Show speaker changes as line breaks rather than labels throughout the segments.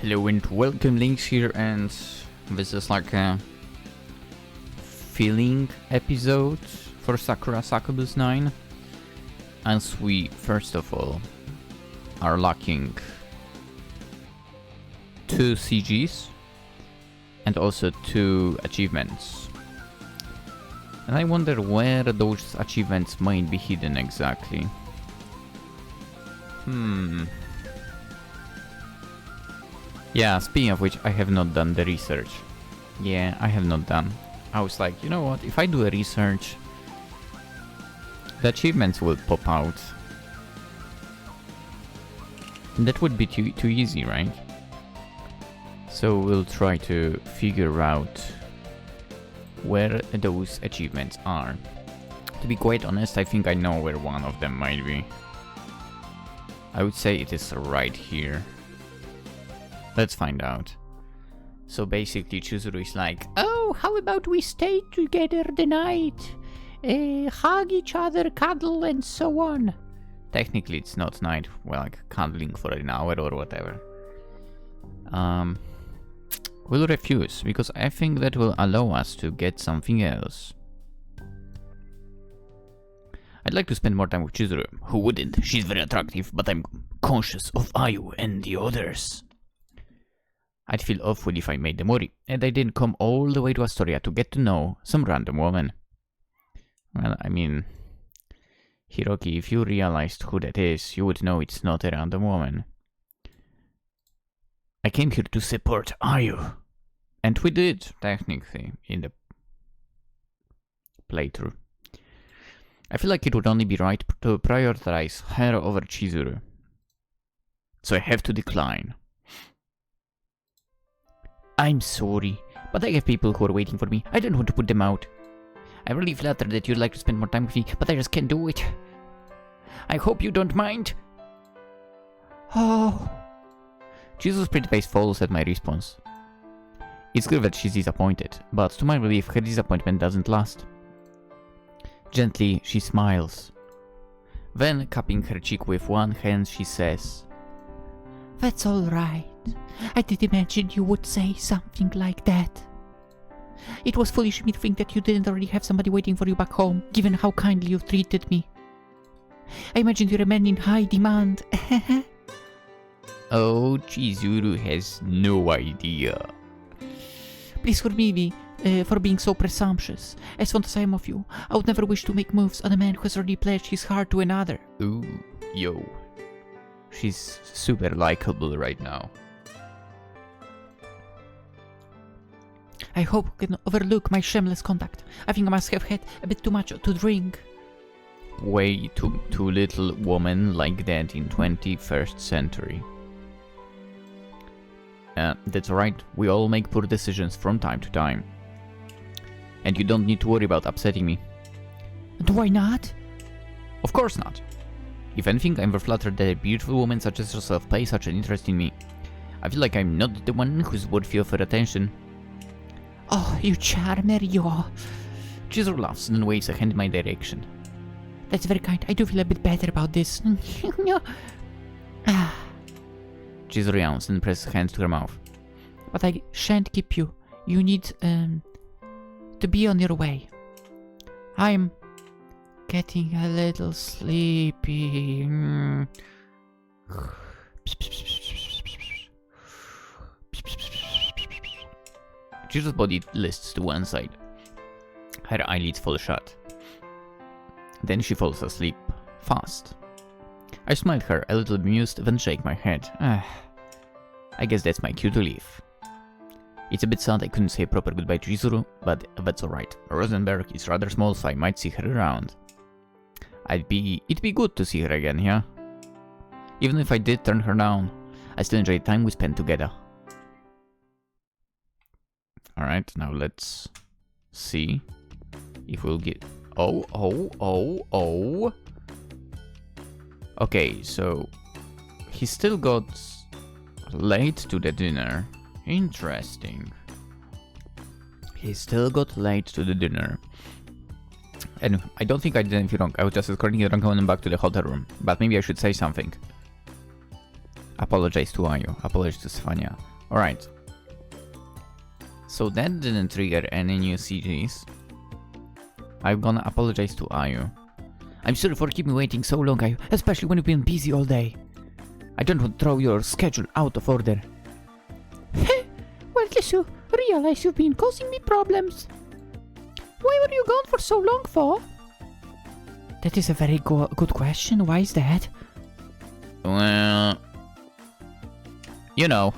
Hello and welcome, Lynx here, and this is like a feeling episode for Sakura Succubus 9, as we first of all are lacking 2 CGs and also 2 achievements. And I wonder where those achievements might be hidden exactly. Yeah, speaking of which, I have not done the research. Yeah, I have not done. I was like, you know what, if I do a research, the achievements will pop out. That would be too easy, right? So we'll try to figure out where those achievements are. To be quite honest, I think I know where one of them might be. I would say it is right here. Let's find out. So basically Shizuru is like, oh, how about we stay together the night? Hug each other, cuddle, and so on. Technically it's not night, well, like cuddling for an hour or whatever. We'll refuse, because I think that will allow us to get something else. I'd like to spend more time with Shizuru. Who wouldn't? She's very attractive, but I'm conscious of Ayu and the others. I'd feel awful if I made them worry, and I didn't come all the way to Astoria to get to know some random woman. Well, I mean, Hiroki, if you realized who that is, you would know it's not a random woman. I came here to support Ayu. And we did, technically, in the playthrough. I feel like it would only be right to prioritize her over Shizuru. So I have to decline. I'm sorry, but I have people who are waiting for me. I don't want to put them out. I'm really flattered that you'd like to spend more time with me, but I just can't do it. I hope you don't mind. Oh. Jesus' pretty face falls at my response. It's clear that she's disappointed, but to my relief, her disappointment doesn't last. Gently, she smiles. Then, cupping her cheek with one hand, she says, "That's all right. I did imagine you would say something like that. It was foolish of me to think that you didn't already have somebody waiting for you back home, given how kindly you've treated me. I imagined you're a man in high demand." Oh, Shizuru has no idea. Please forgive me for being so presumptuous. As fond as I am of you, I would never wish to make moves on a man who has already pledged his heart to another. Ooh, yo. She's super likable right now. I hope you can overlook my shameless conduct. I think I must have had a bit too much to drink. Way too little woman like that in 21st century. That's right, we all make poor decisions from time to time. And you don't need to worry about upsetting me. And why not? Of course not. If anything, I'm very flattered that a beautiful woman such as yourself pays such an interest in me. I feel like I'm not the one who's worthy of her attention. Oh, you charmer, you are. Shizuru laughs and waves a hand in my direction. That's very kind. I do feel a bit better about this. Shizuru yawns and presses her hand to her mouth. But I shan't keep you. You need to be on your way. I'm getting a little sleepy. Shizuru's body lists to one side. Her eyelids fall shut. Then she falls asleep, fast. I smile at her, a little bemused, then shake my head. I guess that's my cue to leave. It's a bit sad I couldn't say a proper goodbye to Shizuru, but that's alright. Rosenberg is rather small, so I might see her around. It'd be good to see her again, yeah? Even if I did turn her down, I still enjoy the time we spent together. Alright, now let's see if we'll get... Oh. Okay, so he still got late to the dinner. Interesting. He still got late to the dinner. And I don't think I did anything wrong. I was just escorting a drunk woman back to the hotel room. But maybe I should say something. Apologize to Ayu. Apologize to Sfania. Alright. So that didn't trigger any new CGs. I'm gonna apologize to Ayu. I'm sorry for keeping me waiting so long, Ayu, especially when you've been busy all day. I don't want to throw your schedule out of order. Well, guess you realize you've been causing me problems. Why were you gone for so long for? That is a very good question. Why is that? Well... You know.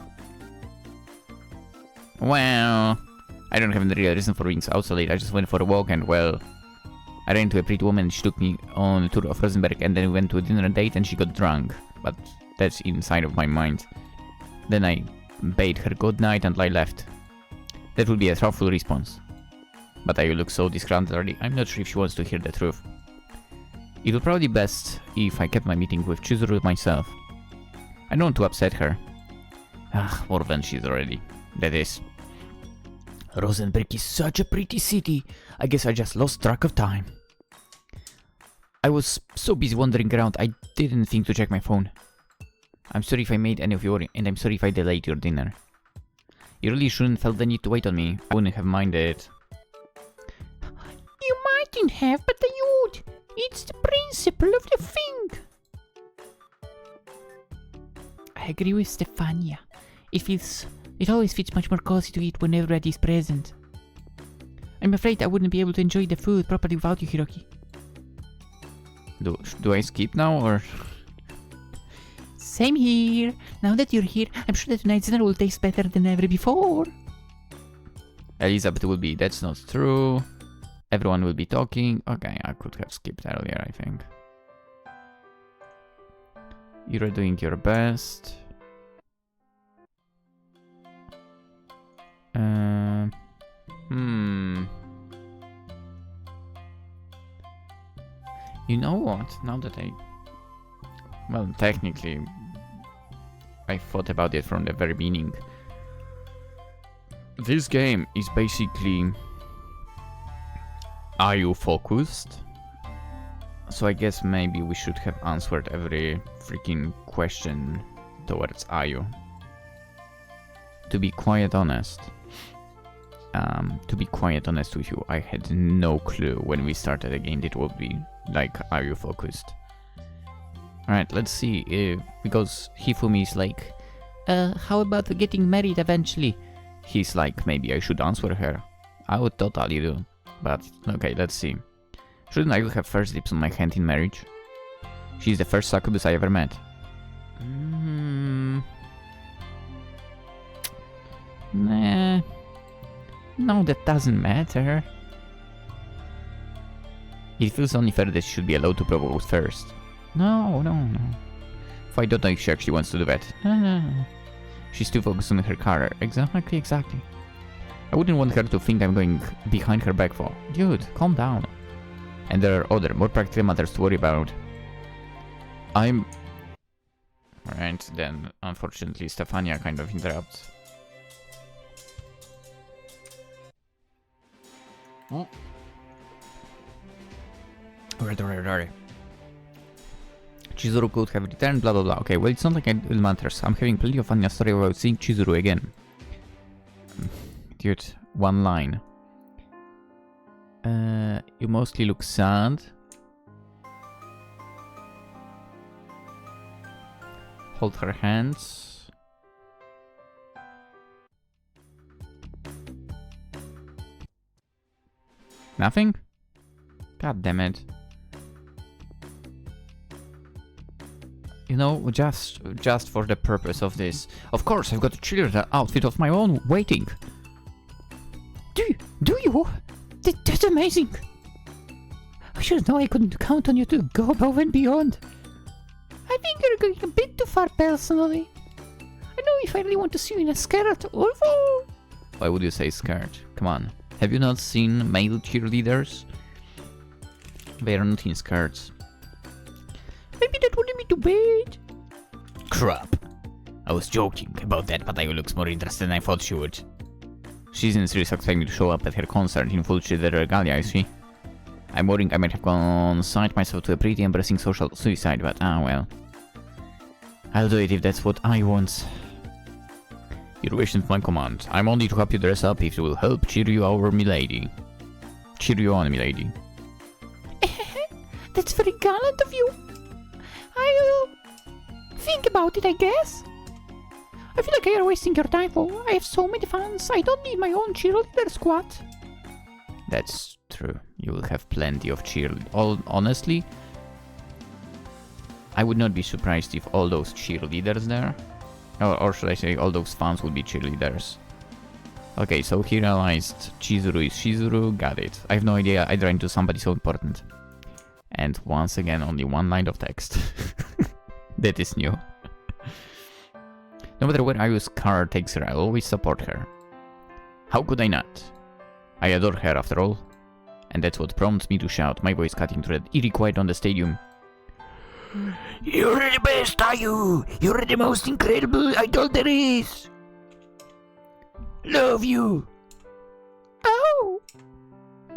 Well... I don't have any real reason for being out so late. I just went for a walk and, well... I ran into a pretty woman and she took me on a tour of Rosenberg and then we went to a dinner date and she got drunk. But that's inside of my mind. Then I bade her good night and I left. That would be a thoughtful response. But I look so disgruntled already. I'm not sure if she wants to hear the truth. It would probably be best if I kept my meeting with Chizuru myself. I don't want to upset her. More than she's already. That is. Rosenberg is such a pretty city. I guess I just lost track of time. I was so busy wandering around, I didn't think to check my phone. I'm sorry if I made any of your, and I'm sorry if I delayed your dinner. You really shouldn't felt the need to wait on me. I wouldn't have minded. You mightn't have, but you would. It's the principle of the thing. I agree with Stefania. It always feels much more cozy to eat when everybody's present. I'm afraid I wouldn't be able to enjoy the food properly without you, Hiroki. Do I skip now, or...? Same here. Now that you're here, I'm sure that tonight's dinner will taste better than ever before. Elizabeth will be, that's not true. Everyone will be talking. Okay, I could have skipped earlier, I think. You're doing your best. You know what? Now that well, technically, I thought about it from the very beginning. This game is basically Ayu focused. So I guess maybe we should have answered every freaking question towards Ayu. To be quite honest. With you, I had no clue when we started the game it would be like Ayu focused. Alright, let's see if, because Hifumi is like, how about getting married eventually? He's like, maybe I should answer her. I would totally do. But, okay, let's see. Shouldn't I have first dips on my hand in marriage? She's the first succubus I ever met. Nah. No, that doesn't matter. It feels only fair that she should be allowed to propose first. No. If I don't know if she actually wants to do that. No. She's too focused on her career. Exactly. I wouldn't want her to think I'm going behind her back for. Dude, calm down. And there are other, more practical matters to worry about. Alright, then unfortunately Stefania kind of interrupts. Alright. Chizuru could have returned, blah blah blah. Okay, well, it's not like it matters. I'm having plenty of fun in Astoria about seeing Chizuru again. Dude, one line. You mostly look sad. Hold her hands. Nothing? God damn it. You know, just for the purpose of this. Of course, I've got a cheerleader outfit of my own waiting. Do you? That's amazing. I should know I couldn't count on you to go above and beyond. I think you're going a bit too far personally. I know if I really want to see you in a skirt, although... Why would you say skirt? Come on. Have you not seen male cheerleaders? They are not in skirts. Maybe that wouldn't be too bad. Crap. I was joking about that, but Ayu looks more interested than I thought she would. She didn't seriously expect me to show up at her concert in full cheerleader regalia, you see. I'm worrying I might have consigned myself to a pretty embarrassing social suicide, but well. I'll do it if that's what I want. Your wish is my command. I'm only to help you dress up if you will help cheer you over, milady. Cheer you on, milady.
That's very gallant of you. I'll think about it, I guess. I feel like you're wasting your time, though. I have so many fans. I don't need my own cheerleader squad.
That's true. You will have plenty of cheerleaders. Honestly, I would not be surprised if all those cheerleaders there, or should I say all those fans would be cheerleaders. Okay, so he realized Chizuru is Shizuru. Got it. I have no idea I ran into somebody so important. And once again, only one line of text. That is new. No matter where Ayu's car takes her, I'll always support her. How could I not? I adore her after all. And that's what prompts me to shout, my voice cutting through that eerie quiet on the stadium. You're the best, Ayu! You're the most incredible idol there is! Love you!
Oh!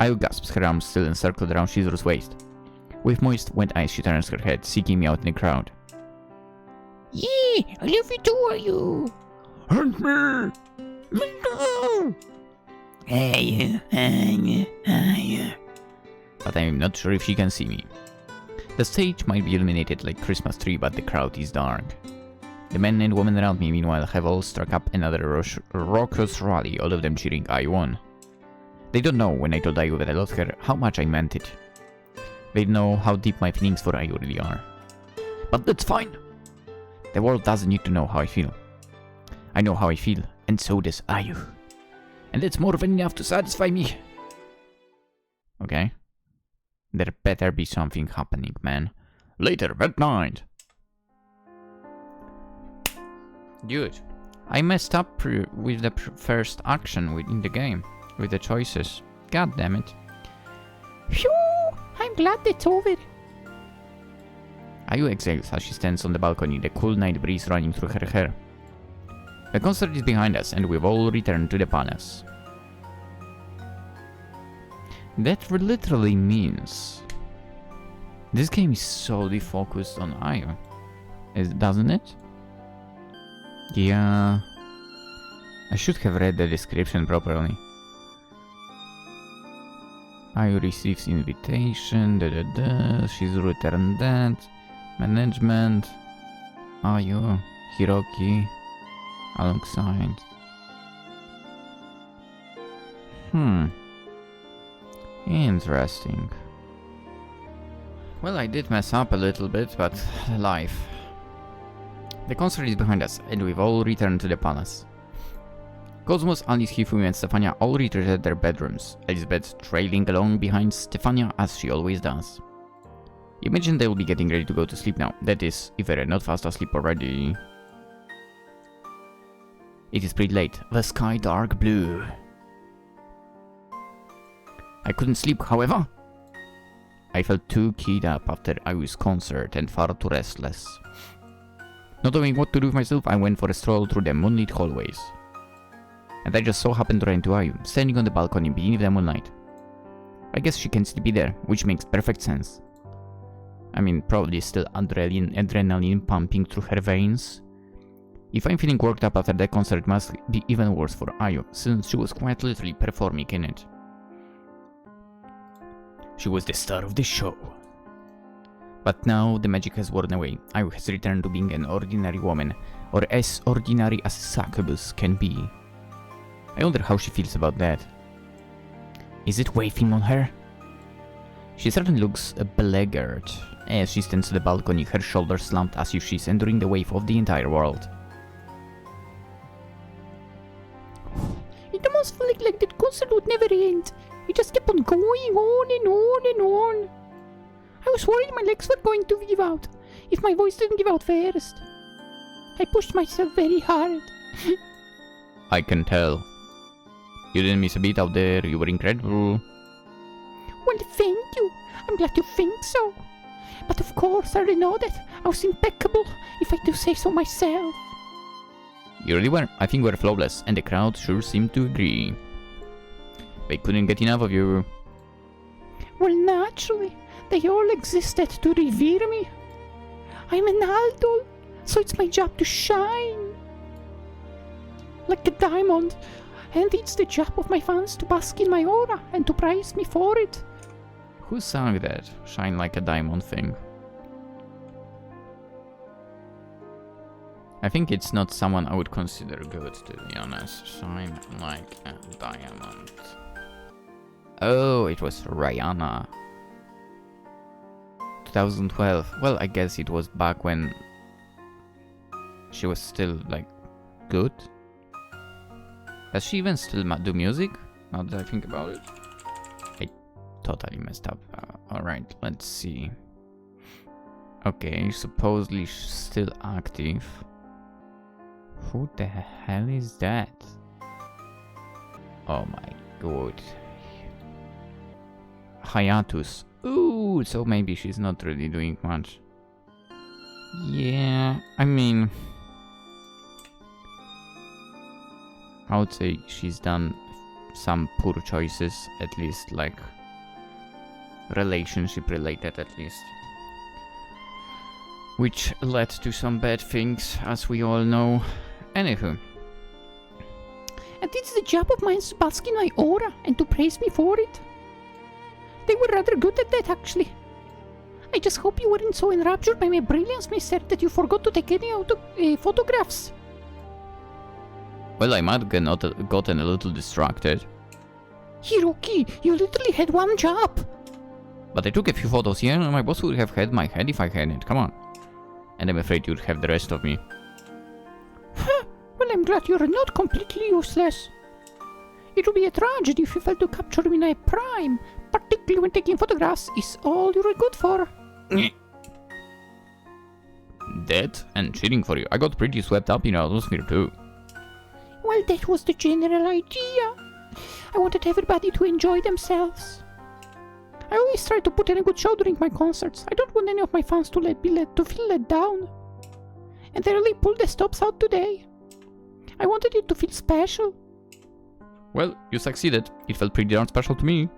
Ayu gasps, her arms still encircled around Shizuru's waist. With moist, wet eyes, she turns her head, seeking me out in the crowd.
Yeah, I love you too, Ayu!
Hurt me!
Me too!
But I'm not sure if she can see me. The stage might be illuminated like Christmas tree, but the crowd is dark. The men and women around me, meanwhile, have all struck up another raucous rally, all of them cheering Ayu on. They don't know, when I told Ayu that I loved her, how much I meant it. They know how deep my feelings for Ayu really are. But that's fine! The world doesn't need to know how I feel. I know how I feel, and so does Ayu. And that's more than enough to satisfy me. Okay. There better be something happening, man. Later, that night. Dude, I messed up with the first action in the game. With the choices. God damn it.
Phew! I'm glad it's over.
Ayu exhales as she stands on the balcony, the cool night breeze running through her hair. The concert is behind us, and we've all returned to the palace. That literally means this game is solely focused on Ayu, doesn't it? Yeah, I should have read the description properly. Ayu receives invitation, Shizuru returned that, management, Ayu, Hiroki, alongside. Interesting. Well, I did mess up a little bit, but life. The concert is behind us, and we've all returned to the palace. Cosmos, Alice, Hifumi, and Stefania all retreated at their bedrooms, Elizabeth trailing along behind Stefania as she always does. Imagine they'll be getting ready to go to sleep now, that is, if they're not fast asleep already. It is pretty late, the sky dark blue. I couldn't sleep, however. I felt too keyed up after Ayu's concert and far too restless. Not knowing what to do with myself, I went for a stroll through the moonlit hallways. And I just so happened to run into Ayu, standing on the balcony beneath the moonlight. I guess she can still be there, which makes perfect sense. I mean, probably still adrenaline pumping through her veins. If I'm feeling worked up after that concert, it must be even worse for Ayu, since she was quite literally performing in it. She was the star of the show. But now the magic has worn away. Ayu has returned to being an ordinary woman, or as ordinary as Succubus can be. I wonder how she feels about that. Is it weighing on her? She certainly looks beleaguered as she stands on the balcony, her shoulders slumped as if she's enduring the weight of the entire world.
It almost felt like that concert would never end. It just kept on going on and on and on. I was worried my legs were going to give out if my voice didn't give out first. I pushed myself very hard.
I can tell. You didn't miss a beat out there, you were incredible.
Well, thank you. I'm glad you think so. But of course, I already know that I was impeccable, if I do say so myself.
You really were. I think we're flawless, and the crowd sure seemed to agree. They couldn't get enough of you.
Well, naturally. They all existed to revere me. I'm an idol, so it's my job to shine. like a diamond. And it's the job of my fans to bask in my aura and to praise me for it.
Who sang that shine like a diamond thing? I think it's not someone I would consider good, to be honest. Shine like a diamond. Oh, it was Rihanna. 2012. Well, I guess it was back when she was still, like, good. Does she even still do music? Now that I think about it. I totally messed up. Alright, let's see. Okay, supposedly she's still active. Who the hell is that? Oh my god. Hiatus. Ooh, so maybe she's not really doing much. Yeah, I mean, I would say she's done some poor choices, at least, like relationship related at least. Which led to some bad things, as we all know. Anywho.
And it's the job of mine to bask in my aura and to praise me for it. They were rather good at that, actually. I just hope you weren't so enraptured by my brilliance, mister, that you forgot to take any photographs.
Well, I might have gotten a little distracted.
Hiroki, you literally had one job.
But I took a few photos here, and my boss would have had my head if I had it. Come on. And I'm afraid you'd have the rest of me.
Huh. Well, I'm glad you're not completely useless. It would be a tragedy if you failed to capture me in my prime, particularly when taking photographs is all you're good for.
That and cheating for you. I got pretty swept up in the atmosphere too.
Well, that was the general idea. I wanted everybody to enjoy themselves. I always try to put in a good show during my concerts. I don't want any of my fans to feel let down. And they really pulled the stops out today. I wanted it to feel special.
Well, you succeeded. It felt pretty darn special to me.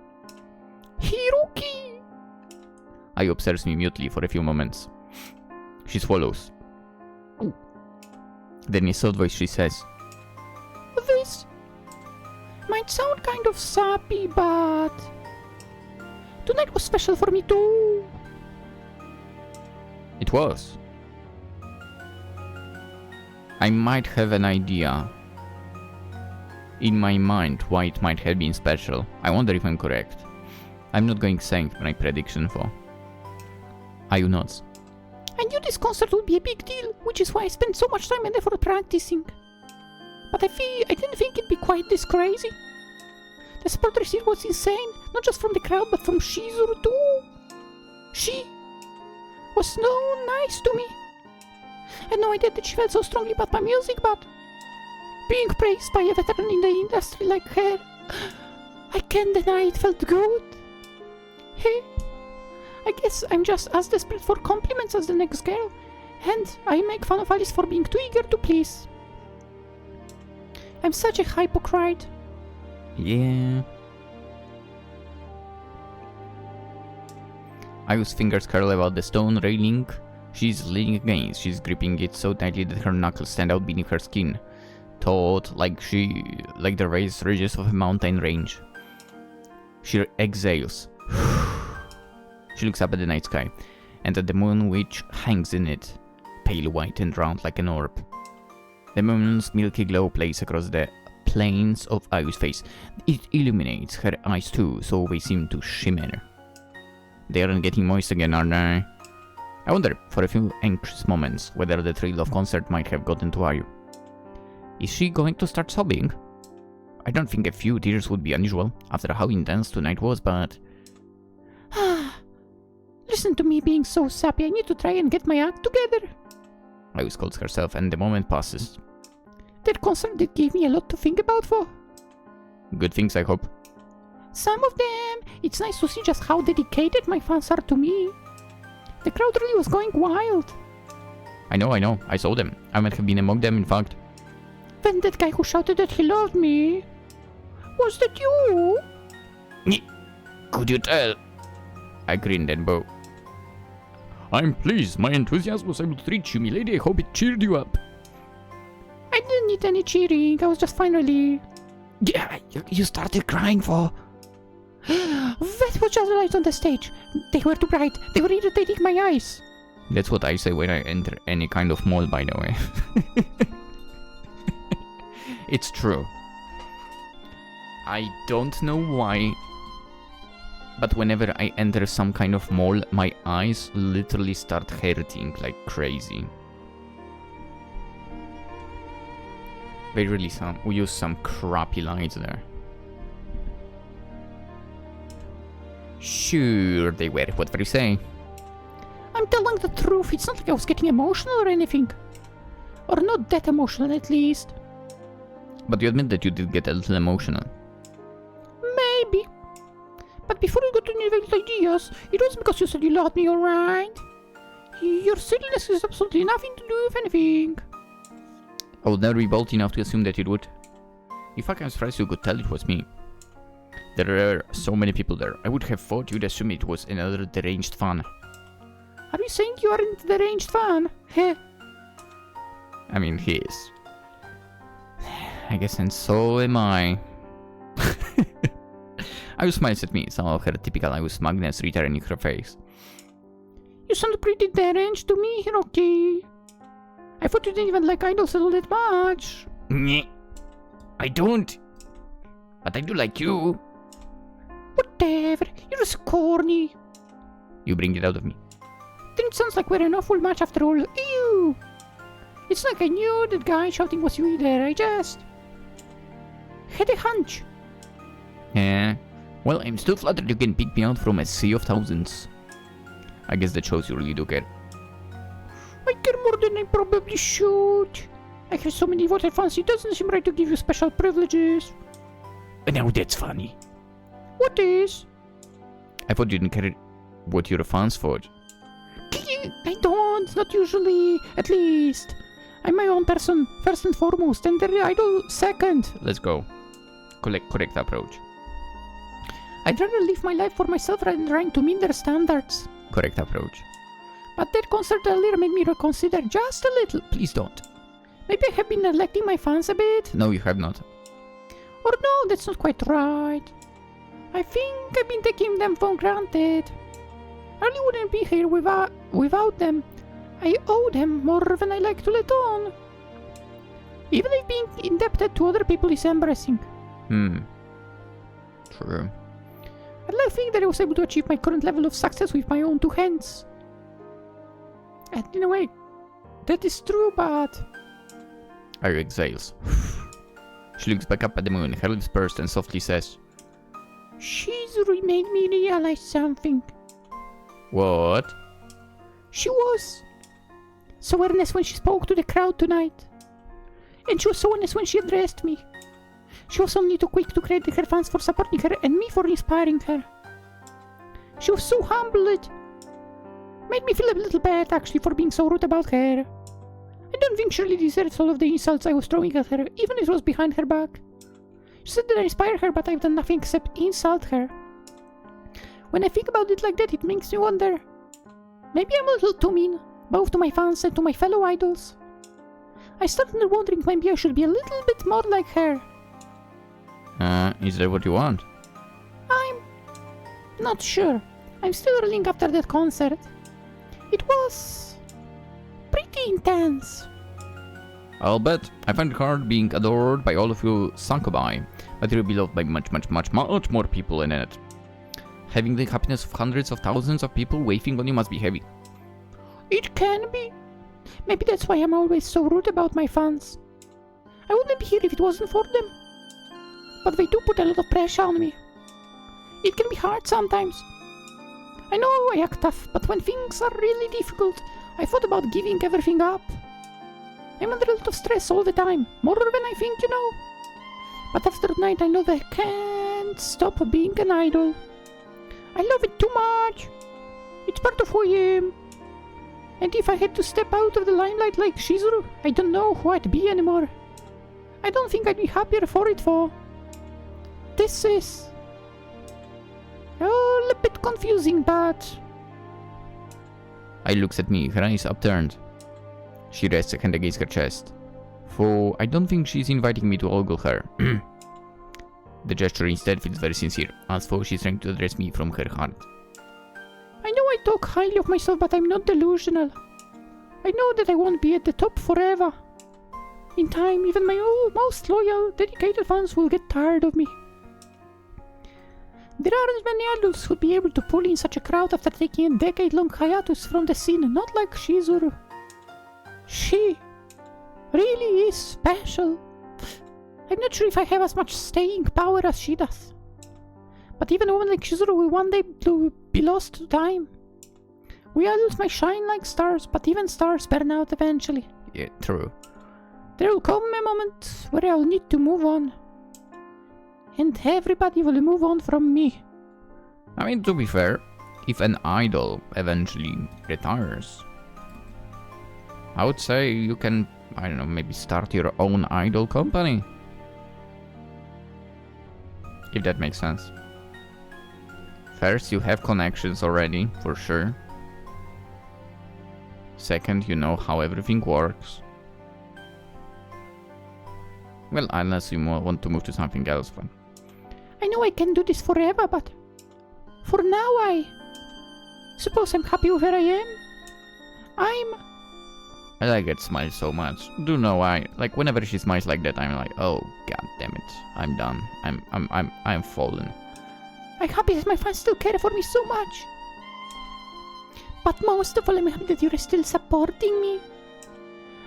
Hiroki!
I observes me mutely for a few moments. She swallows.
Ooh.
Then in a soft voice she says,
This might sound kind of sappy, but tonight was special for me too.
It was. I might have an idea in my mind why it might have been special. I wonder if I'm correct. I'm not going to say my prediction for. Are you not?
I knew this concert would be a big deal, which is why I spent so much time and effort practicing. But I didn't think it'd be quite this crazy. The support received was insane, not just from the crowd, but from Shizuru too. She was so nice to me. I had no idea that she felt so strongly about my music, but being praised by a veteran in the industry like her, I can't deny it felt good. Hey, I guess I'm just as desperate for compliments as the next girl, and I make fun of Alice for being too eager to please. I'm such a hypocrite.
Yeah. Ayu's fingers curl about the stone railing she's leaning against. She's gripping it so tightly that her knuckles stand out beneath her skin, taut like the raised ridges of a mountain range. She exhales. She looks up at the night sky, and at the moon which hangs in it, pale white and round like an orb. The moon's milky glow plays across the planes of Ayu's face. It illuminates her eyes too, so they seem to shimmer. They aren't getting moist again, are they? I wonder, for a few anxious moments, whether the thrill of concert might have gotten to Ayu. Is she going to start sobbing? I don't think a few tears would be unusual, after how intense tonight was, but...
Listen to me being so sappy, I need to try and get my act together.
Ayu scolds herself, and the moment passes.
That concert did give me a lot to think about for.
Good things, I hope.
Some of them. It's nice to see just how dedicated my fans are to me. The crowd really was going wild.
I know. I saw them. I might have been among them, in fact.
Then that guy who shouted that he loved me. Was that you?
Could you tell? I grinned and bowed. I'm pleased my enthusiasm was able to reach you, milady. I hope it cheered you up.
I didn't need any cheering. I was just fine, really.
Yeah, you started crying for...
That was just the lights on the stage. They were too bright. They were irritating my eyes.
That's what I say when I enter any kind of mall, by the way. It's true. I don't know why, but whenever I enter some kind of mall, my eyes literally start hurting like crazy. They really use some crappy lights there. Sure they were, what do you say?
I'm telling the truth, it's not like I was getting emotional or anything. Or not that emotional, at least.
But you admit that you did get a little emotional.
Maybe. But before you got any wild ideas, it was because you said you loved me, alright? Your silliness has absolutely nothing to do with anything.
I would never be bold enough to assume that you would. In fact, I'm surprised you could tell it was me. There are so many people there. I would have thought you'd assume it was another deranged fan.
Are you saying you aren't the deranged fan? Heh.
I mean, he is. I guess, and so am I. Ayu smiles at me, some of her typical Ayu smugness returning her face.
You sound pretty deranged to me, Hiroki. I thought you didn't even like idols all that much.
Nyeh. I don't. But I do like you.
Whatever, you're so corny.
You bring it out of me.
Then it sounds like we're an awful match after all. Ew! It's like I knew that guy shouting was you either. I just had a hunch.
Yeah. Well, I'm still flattered you can pick me out from a sea of thousands. I guess that shows you really do care.
I care more than I probably should. I have so many devoted fans, it doesn't seem right to give you special privileges.
Now that's funny.
What is?
I thought you didn't care what your fans thought.
I don't, not usually, at least. I'm my own person, first and foremost, and the idol second.
Let's go. Correct approach.
I'd rather live my life for myself rather than trying to meet their standards.
Correct approach.
But that concert earlier made me reconsider just a little.
Please don't.
Maybe I have been neglecting my fans a bit.
No, you have not.
Or no, that's not quite right. I think I've been taking them for granted. I really wouldn't be here without them. I owe them more than I like to let on. Even if being indebted to other people is embarrassing.
True.
I'd like to think that I was able to achieve my current level of success with my own two hands. And in a way, that is true, but...
Ayu exhales. She looks back up at the moon, her lips burst and softly says,
Shizuru made me realize something.
What?
She was so earnest when she spoke to the crowd tonight. And she was so honest when she addressed me. She was only too quick to credit her fans for supporting her and me for inspiring her. She was so humble it made me feel a little bad actually for being so rude about her. I don't think she really deserves all of the insults I was throwing at her, even if it was behind her back. She said that I inspired her, but I've done nothing except insult her. When I think about it like that, it makes me wonder. Maybe I'm a little too mean, both to my fans and to my fellow idols. I started wondering maybe I should be a little bit more like her.
Is that what you want?
I'm not sure. I'm still reeling after that concert. It was pretty intense.
I'll bet. I find it hard being adored by all of you Succubus, but you'll be loved by much more people in it. Having the happiness of hundreds of thousands of people waiting on you must be heavy.
It can be. Maybe that's why I'm always so rude about my fans. I wouldn't be here if it wasn't for them. But they do put a lot of pressure on me. It can be hard sometimes. I know I act tough, but when things are really difficult, I thought about giving everything up. I'm under a lot of stress all the time, more than I think, you know. But after tonight I know that I can't stop being an idol. I love it too much. It's part of who I am. And if I had to step out of the limelight like Shizuru, I don't know who I'd be anymore. I don't think I'd be happier for it for. This is all a bit confusing, but...
Ayu looks at me, her eyes upturned. She rests a hand against her chest. So I don't think she's inviting me to ogle her. The gesture instead feels very sincere, as though she's trying to address me from her heart.
I know I talk highly of myself, but I'm not delusional. I know that I won't be at the top forever. In time, even my most loyal, dedicated fans will get tired of me. There aren't many adults who'd be able to pull in such a crowd after taking a decade-long hiatus from the scene, not like Shizuru. She really is special. I'm not sure if I have as much staying power as she does. But even a woman like Shizuru will one day be lost to time. We adults may shine like stars, but even stars burn out eventually.
Yeah, true.
There will come a moment where I'll need to move on. And everybody will move on from me.
I mean, to be fair, if an idol eventually retires, I would say you can, I don't know, maybe start your own idol company. If that makes sense. First, you have connections already, for sure. Second, you know how everything works. Well, unless you want to move to something else, but...
I know I can do this forever, but... For now, I... suppose I'm happy with where I am.
I like that smile so much. Do you know why? Like, whenever she smiles like that, I'm like, oh, god damn it. I'm done. I'm fallen.
I'm happy that my fans still care for me so much. But most of all, I'm happy that you're still supporting me.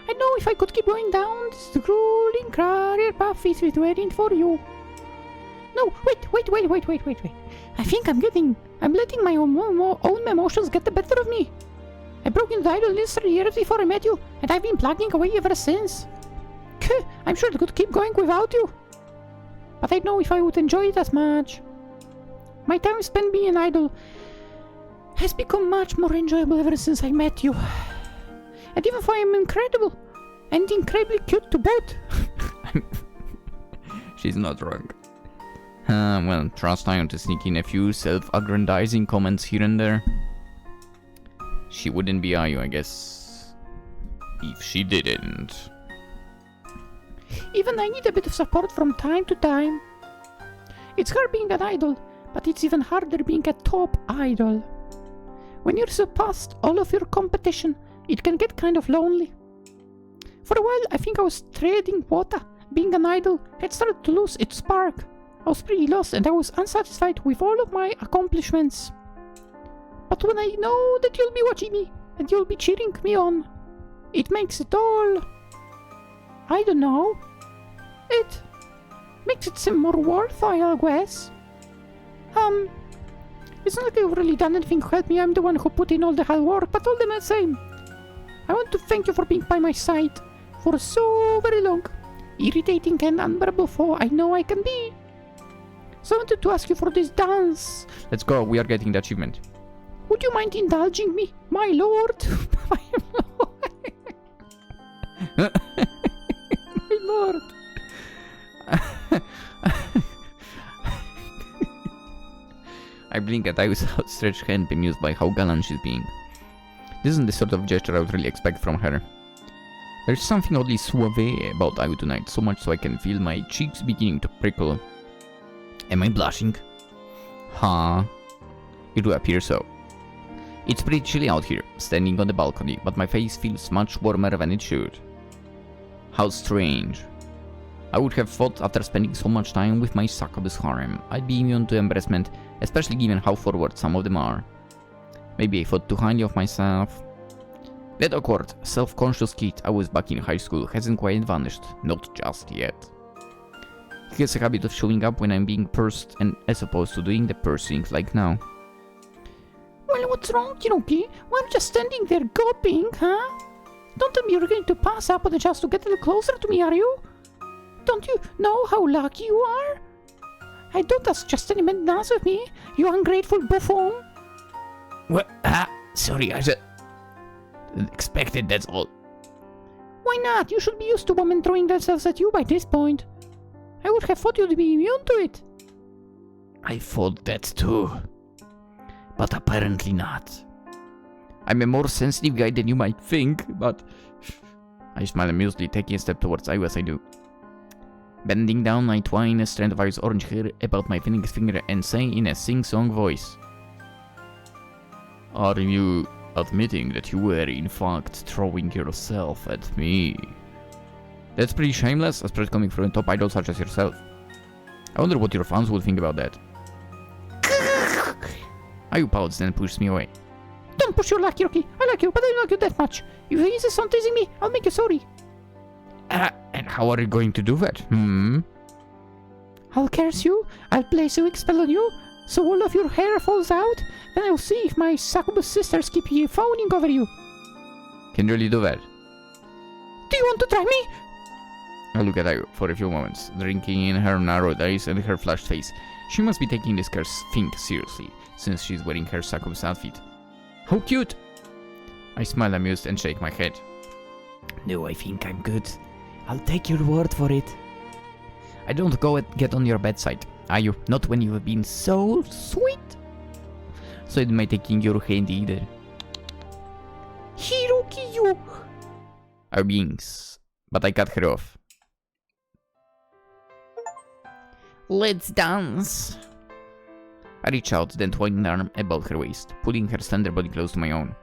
I know if I could keep going down this grueling career path is waiting for you. No, wait. I think I'm letting my own emotions get the better of me. I broke into the idol list 3 years before I met you, and I've been plugging away ever since. I'm sure I could keep going without you. But I don't know if I would enjoy it as much. My time spent being an idol has become much more enjoyable ever since I met you. And even though I'm incredible and incredibly cute to both.
She's not wrong. Well, trust Ion to sneak in a few self-aggrandizing comments here and there. She wouldn't be Ayu, I guess, if she didn't.
Even I need a bit of support from time to time. It's hard being an idol, but it's even harder being a top idol. When you're surpassed all of your competition, it can get kind of lonely. For a while, I think I was treading water. Being an idol had started to lose its spark. I was pretty lost and I was unsatisfied with all of my accomplishments. But when I know that you'll be watching me and you'll be cheering me on, it makes it all... I don't know. It makes it seem more worthwhile, I guess. It's not like you've really done anything to help me. I'm the one who put in all the hard work, but all the same, I want to thank you for being by my side for so very long. Irritating and unbearable foe I know I can be. So I wanted to ask you for this dance.
Let's go, we are getting the achievement.
Would you mind indulging me, my lord? My lord. My lord.
I blink at Ayu's outstretched hand, bemused by how gallant she's being. This isn't the sort of gesture I would really expect from her. There's something oddly suave about Ayu tonight, so much so I can feel my cheeks beginning to prickle. Am I blushing? Huh? It would appear so. It's pretty chilly out here, standing on the balcony, but my face feels much warmer than it should. How strange. I would have thought after spending so much time with my Succubus harem, I'd be immune to embarrassment, especially given how forward some of them are. Maybe I thought too highly of myself. That awkward, self-conscious kid I was back in high school hasn't quite vanished, not just yet. He has a habit of showing up when I'm being pursed and as opposed to doing the pursing like now.
Well, what's wrong, Hiroki? Why are you just standing there gawping, huh? Don't tell me you're going to pass up on the chance to get a little closer to me, are you? Don't you know how lucky you are? I don't ask just any man to dance with me, you ungrateful buffoon.
What? Sorry, I just... expected, that's all.
Why not? You should be used to women throwing themselves at you by this point. I would have thought you'd be immune to it.
I thought that too. But apparently not. I'm a more sensitive guy than you might think, but... I smile amusedly, taking a step towards Ayu as I do. Bending down, I twine a strand of Ayu's orange hair about my index finger and say in a sing-song voice. Are you admitting that you were in fact throwing yourself at me? That's pretty shameless, especially coming from a top idol such as yourself. I wonder what your fans will think about that. Ayu pouts, then pushes me away.
Don't push your luck, Hiroki. I like you, but I don't like you that much. If you insist on teasing me, I'll make you sorry.
And how are you going to do that?
I'll curse you, I'll place a weak spell on you, so all of your hair falls out, then I'll see if my Succubus sisters keep fawning over you.
Can you really do that?
Do you want to try me?
I look at Ayu for a few moments, drinking in her narrowed eyes and her flushed face. She must be taking this curse thing seriously, since she's wearing her Succubus outfit. How cute! I smile amused and shake my head.
No, I think I'm good. I'll take your word for it.
I don't go and get on your bedside, Ayu, not when you have been so sweet. So it may taking your hand either.
Hiroki, you!
I winks, but I cut her off.
Let's dance.
I reach out, then twine an arm about her waist, pulling her slender body close to my own.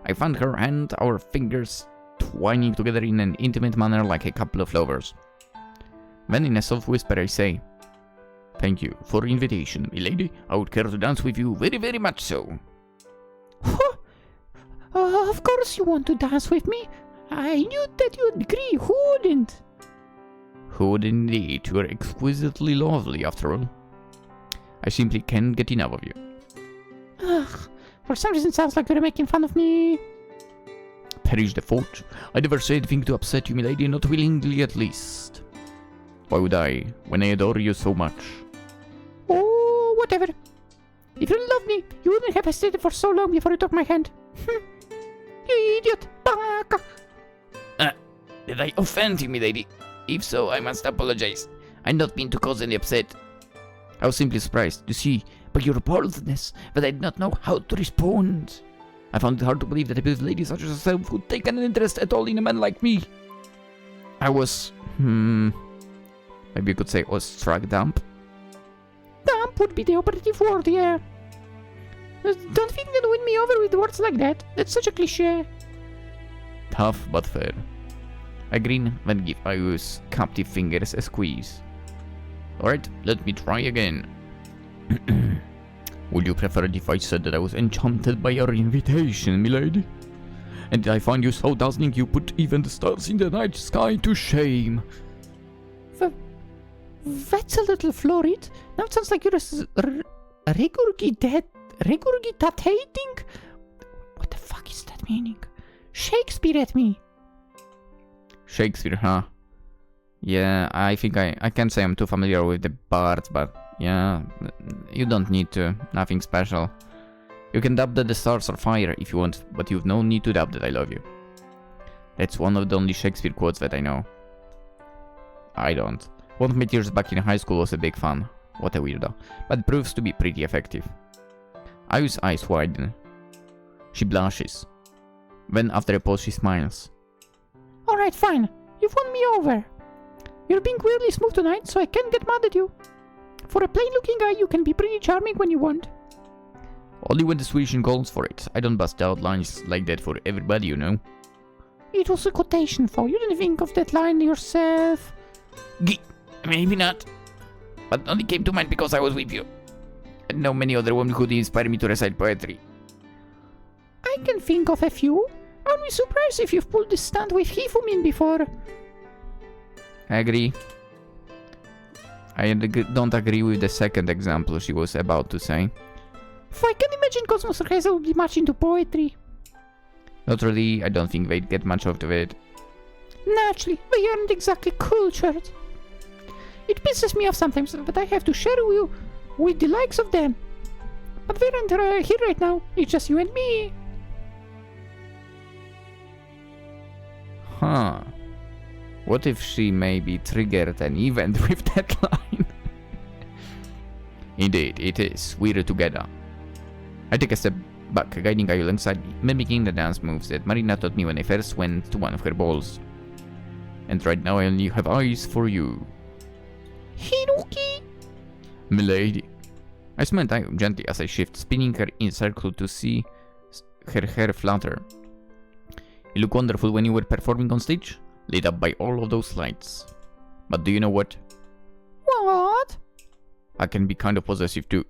I found her hand, our fingers twining together in an intimate manner like a couple of lovers. Then in a soft whisper I say, "Thank you for the invitation, milady. I would care to dance with you very, very much so."
Of course you want to dance with me. I knew that you'd agree. Who wouldn't?
Who would indeed? You are exquisitely lovely, after all. I simply can't get enough of you.
Ugh, for some reason it sounds like you're making fun of me.
Perish the thought. I never said anything to upset you, milady, not willingly at least. Why would I, when I adore you so much?
Oh, whatever. If you love me, you wouldn't have hesitated for so long before you took my hand. You idiot! Baka!
Did I offend you, milady? If so, I must apologize. I not mean to cause any upset. I was simply surprised, you see, by your boldness, that I did not know how to respond. I found it hard to believe that a beautiful lady such as yourself would take an interest at all in a man like me. I was, maybe you could say, was struck dumb.
Dumb would be the operative word, yeah. Don't think you can win me over with words like that. That's such a cliche.
Tough but fair. I grin, then give Ayu's captive fingers a squeeze. Alright, let me try again. Would you prefer it if I said that I was enchanted by your invitation, milady? And did I find you so dazzling you put even the stars in the night sky to shame?
That's a little florid. Now it sounds like you're regurgitating? What the fuck is that meaning? Shakespeare at me.
Shakespeare, huh? Yeah, I think I can't say I'm too familiar with the bards, but yeah, you don't need to. Nothing special. You can dub that the stars are fire if you want, but you've no need to dub that I love you. That's one of the only Shakespeare quotes that I know. I don't. One of my teachers back in high school was a big fan. What a weirdo. But it proves to be pretty effective. Ayu's eyes widen. She blushes. Then after a pause she smiles.
Alright, fine. You've won me over. You're being weirdly smooth tonight, so I can't get mad at you. For a plain-looking guy, you can be pretty charming when you want.
Only when the situation calls for it. I don't bust out lines like that for everybody, you know.
It was a quotation, though. You didn't think of that line yourself.
Maybe not. But only came to mind because I was with you. And know many other women who inspire me to recite poetry.
I can think of a few. I'll be surprised if you've pulled this stunt with Hifumin before.
I agree. I don't agree with the second example she was about to say.
I can imagine Cosmos Reza would be much into poetry.
Not really, I don't think they'd get much out of it.
Naturally, they aren't exactly cultured. It pisses me off sometimes that I have to share you with the likes of them. But they aren't here right now, it's just you and me.
Huh. What if she maybe triggered an event with that line? Indeed, it is. We're together. I take a step back, guiding Ayu alongside me, mimicking the dance moves that Marina taught me when I first went to one of her balls. And right now I only have eyes for you.
Hiroki!
Milady. I smelled Ayu gently as I shift, spinning her in a circle to see her hair flutter. You look wonderful when you were performing on stage, lit up by all of those lights. But do you know what?
What?
I can be kind of possessive too.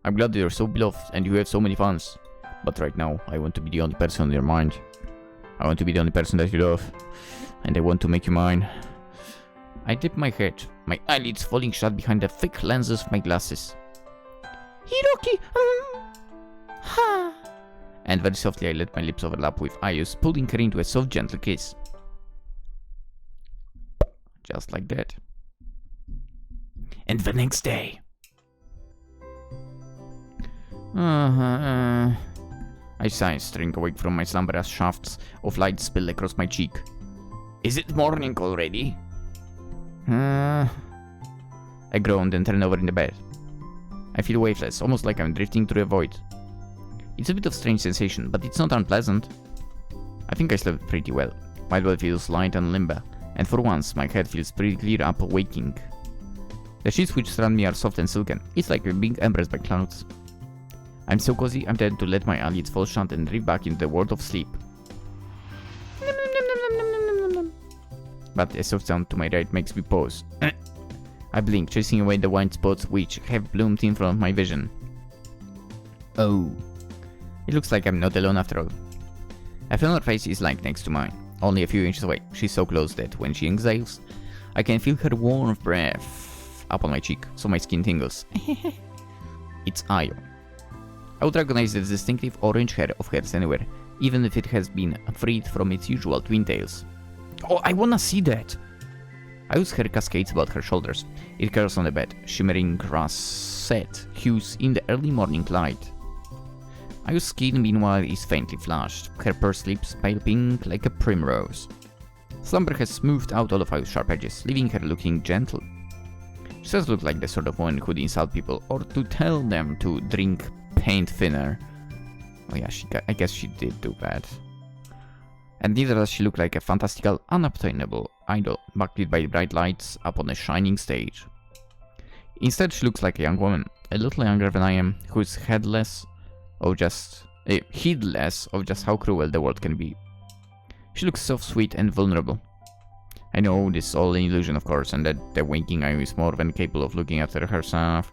I'm glad you're so beloved and you have so many fans. But right now, I want to be the only person in your mind. I want to be the only person that you love. And I want to make you mine. I dip my head, my eyelids falling shut behind the thick lenses of my glasses.
Hiroki! Ha!
And very softly I let my lips overlap with Ayu's, pulling her into a soft, gentle kiss. Just like that. And the next day. I sigh, starting awake from my slumber as shafts of light spill across my cheek. Is it morning already? I groaned and turned over in the bed. I feel waveless, almost like I'm drifting through a void. It's a bit of a strange sensation, but it's not unpleasant. I think I slept pretty well. My body feels light and limber, and for once my head feels pretty clear up waking. The sheets which surround me are soft and silken. It's like being embraced by clouds. I'm so cozy, I'm tempted to let my eyelids fall shut and drift back into the world of sleep. But a soft sound to my right makes me pause. I blink, chasing away the white spots which have bloomed in front of my vision. Oh. It looks like I'm not alone after all. A familiar face is like next to mine, only a few inches away. She's so close that when she exhales, I can feel her warm breath up on my cheek, so my skin tingles. It's Ayu. I would recognize the distinctive orange hair of hers anywhere, even if it has been freed from its usual twin tails. Oh, I wanna see that! Ayu's hair cascades about her shoulders. It curls on the bed, shimmering russet hues in the early morning light. Ayu's skin, meanwhile, is faintly flushed, her pursed lips pale pink like a primrose. Slumber has smoothed out all of Ayu's sharp edges, leaving her looking gentle. She does look like the sort of woman who'd insult people or to tell them to drink paint thinner. Oh yeah, I guess she did do that. And neither does she look like a fantastical, unobtainable idol backlit by bright lights up on a shining stage. Instead, she looks like a young woman, a little younger than I am, who is heedless of just how cruel the world can be. She looks so sweet and vulnerable. I know this is all an illusion, of course, and that the winking Ayu is more than capable of looking after herself.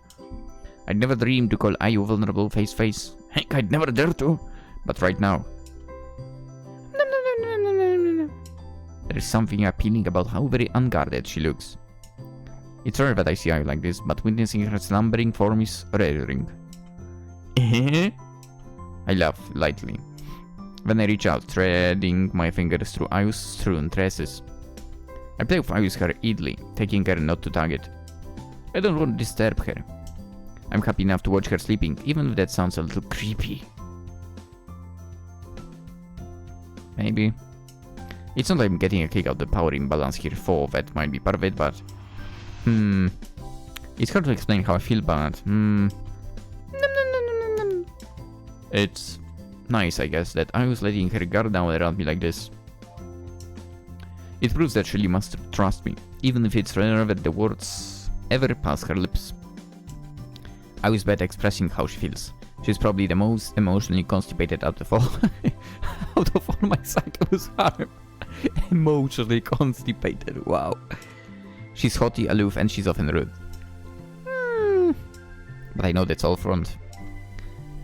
I'd never dreamed to call Ayu vulnerable face. Heck, I'd never dare to. But right now, there is something appealing about how very unguarded she looks. It's rare that I see Ayu like this, but witnessing her slumbering form is reassuring. I laugh lightly. Then I reach out, threading my fingers through Ayu's strewn tresses. I play with Ayu's hair idly, taking care not to tug it. I don't want to disturb her. I'm happy enough to watch her sleeping, even if that sounds a little creepy. Maybe. It's not like I'm getting a kick out the power imbalance here, for that might be part of it, but... It's hard to explain how I feel, but... It's nice, I guess, that I was letting her guard down around me like this. It proves that she really must trust me, even if it's rare that the words ever pass her lips. I was bad expressing how she feels. She's probably the most emotionally constipated out of all my Succubus harem. Emotionally constipated, wow. She's haughty, aloof, and she's often rude. But I know that's all front.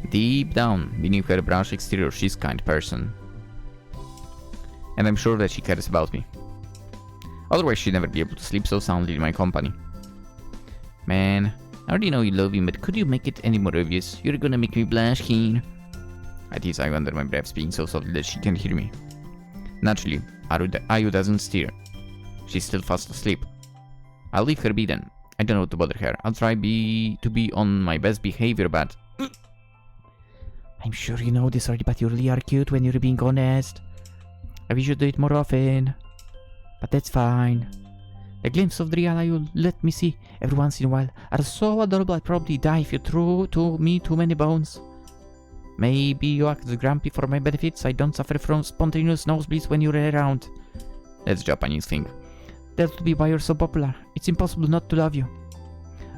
Deep down, beneath her brash exterior, she's a kind person. And I'm sure that she cares about me. Otherwise she'd never be able to sleep so soundly in my company. Man, I already know you love me, but could you make it any more obvious? You're gonna make me blush, Keen. I tease Ayu under my breath, speaking so softly that she can't hear me. Naturally, Ayu doesn't stir. She's still fast asleep. I'll leave her be then. I don't know to bother her. I'll try to be on my best behavior, but...
I'm sure you know this already, but you really are cute when you're being honest. I wish you'd do it more often. But that's fine. The glimpse of the real Ayu let me see every once in a while are so adorable I'd probably die if you threw to me too many bones.
Maybe you act grumpy for my benefits. I don't suffer from spontaneous nosebleeds when you're around. That's Japanese thing. That would be why you're so popular. It's impossible not to love you.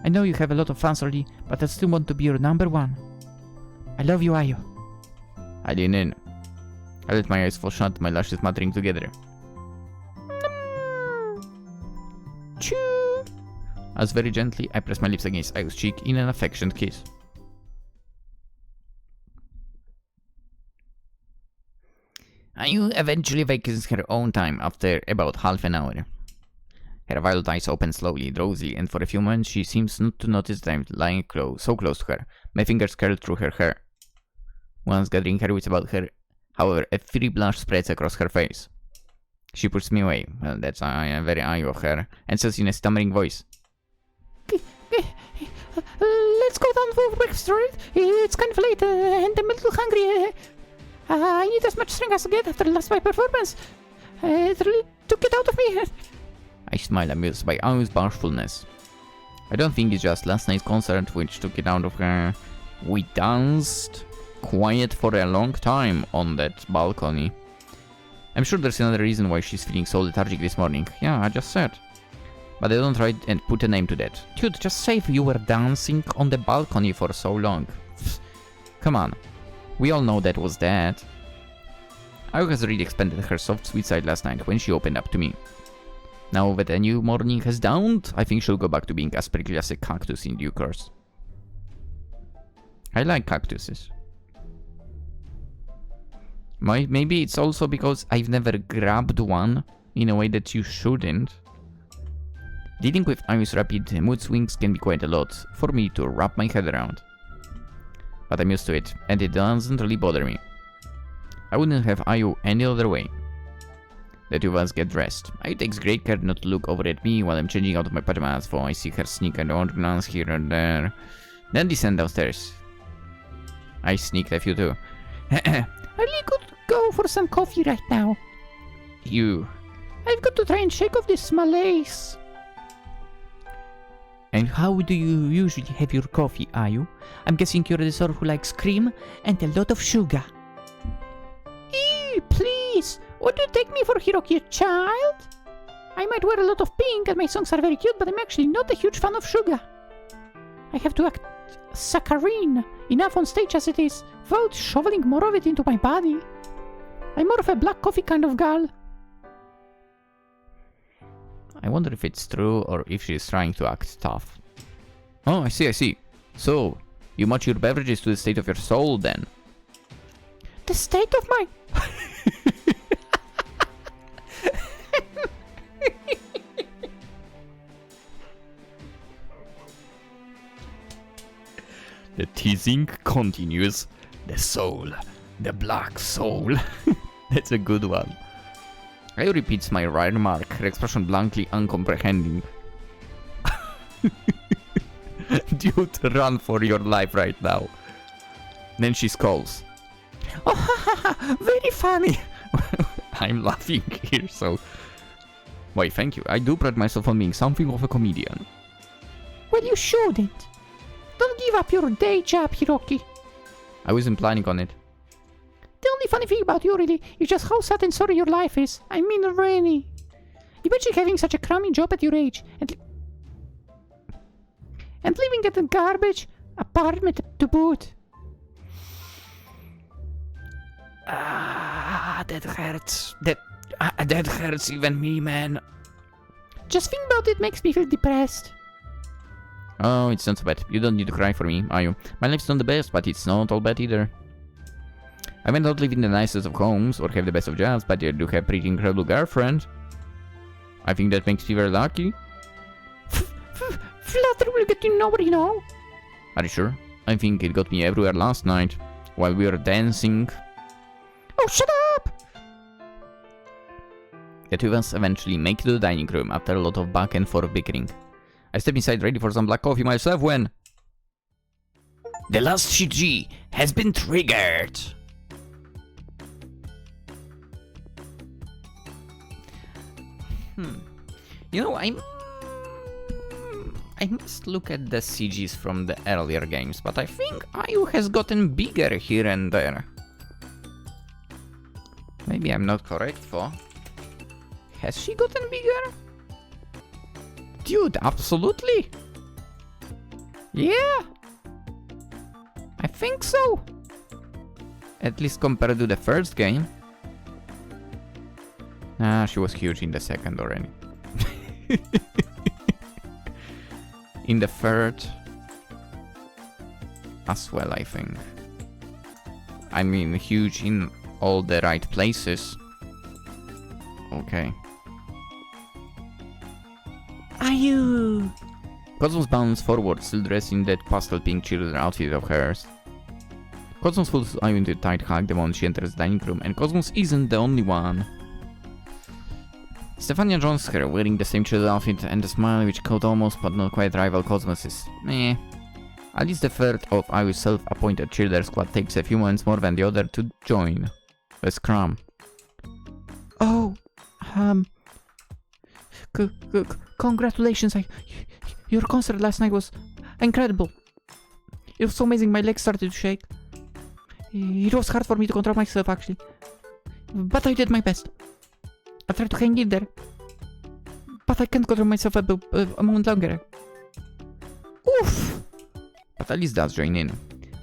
I know you have a lot of fans already, but I still want to be your number one. I love you, Ayo. I lean in. I let my eyes fall shut, my lashes muttering together.
Choo.
As very gently, I press my lips against Ayo's cheek in an affectionate kiss. Ayo eventually wakens her own time after about half an hour. Her violet eyes open slowly, drowsily, and for a few moments she seems not to notice that I'm lying so close to her. My fingers curl through her hair. Once gathering her wits about her, however, a fiery blush spreads across her face. She pushes me away. Well, that's very Ayo of her, and says in a stammering voice,
Let's go down for breakfast, right? It's kind of late and I'm a little hungry. I need as much strength as I get after last my performance. It really took it out of me.
I smile, amused by Ayo's bashfulness. I don't think it's just last night's concert which took it out of her. We danced quiet for a long time on that balcony. I'm sure there's another reason why she's feeling so lethargic this morning. Yeah, I just said. But I don't try and put a name to that. Dude, just say you were dancing on the balcony for so long. Come on. We all know that was that. Ayo has really expanded her soft sweet side last night when she opened up to me. Now that a new morning has dawned, I think she'll go back to being as prickly as a cactus in due course. I like cactuses. Maybe it's also because I've never grabbed one in a way that you shouldn't. Dealing with Ayo's rapid mood swings can be quite a lot for me to wrap my head around. But I'm used to it, and it doesn't really bother me. I wouldn't have Ayo any other way. The two of us get dressed. Ayo takes great care not to look over at me while I'm changing out of my pajamas, for I see her sneak an odd glance here and there. Then descend downstairs. I sneaked a few too.
I really could go for some coffee right now. I've got to try and shake off this malaise.
And how do you usually have your coffee, Ayo? I'm guessing you're the sort who likes cream and a lot of sugar.
Ew, please! Would you take me for Hiroki, a child? I might wear a lot of pink and my songs are very cute, but I'm actually not a huge fan of sugar. I have to act saccharine enough on stage as it is, without shoveling more of it into my body. I'm more of a black coffee kind of gal.
I wonder if it's true or if she's trying to act tough. Oh, I see. So, you match your beverages to the state of your soul then?
The state of my...
The teasing continues. The soul. The black soul. That's a good one. Ayo repeats my remark, her expression blankly uncomprehending. Dude, run for your life right now. Then she scolds.
Oh, ha, ha, ha, very funny.
I'm laughing here, so... Why, thank you. I do pride myself on being something of a comedian.
Well, you shouldn't. Don't give up your day job, Hiroki.
I wasn't planning on it.
The only funny thing about you, really, is just how sad and sorry your life is. I mean, really. Imagine having such a crummy job at your age, and living at a garbage apartment to boot.
That hurts. That hurts even me, man.
Just think about it makes me feel depressed.
Oh, it's not so bad. You don't need to cry for me, are you? My life's not the best, but it's not all bad either. I may not live in the nicest of homes or have the best of jobs, but I do have a pretty incredible girlfriend. I think that makes me very lucky.
Flutter will get you nowhere, you know.
Are you sure? I think it got me everywhere last night, while we were dancing.
Oh, shut up!
The two of us eventually make it to the dining room after a lot of back and forth bickering. I step inside ready for some black coffee myself when... The last CG has been triggered! You know, I must look at the CGs from the earlier games, but I think Ayu has gotten bigger here and there. Maybe I'm not correct, though. Has she gotten bigger? Dude, absolutely! Yeah! I think so! At least compared to the first game. Ah, she was huge in the second already. In the third as well, I think. I mean, huge in all the right places. Okay.
Ayu!
Cosmos bounds forward, still dressed in that pastel pink cheerleader outfit of hers. Cosmos pulls Ayu into a tight hug the moment she enters the dining room, and Cosmos isn't the only one. Stefania joins her, wearing the same cheerleader outfit and a smile which could almost but not quite rival Cosmos's. Meh. At least the third of Ayu's self-appointed cheerleader squad takes a few moments more than the other to join the scrum.
Oh, congratulations! Your concert last night was incredible. It was so amazing, my legs started to shake. It was hard for me to control myself, actually. But I did my best. I tried to hang in there. But I can't control myself a moment longer. Oof!
But at least does join in,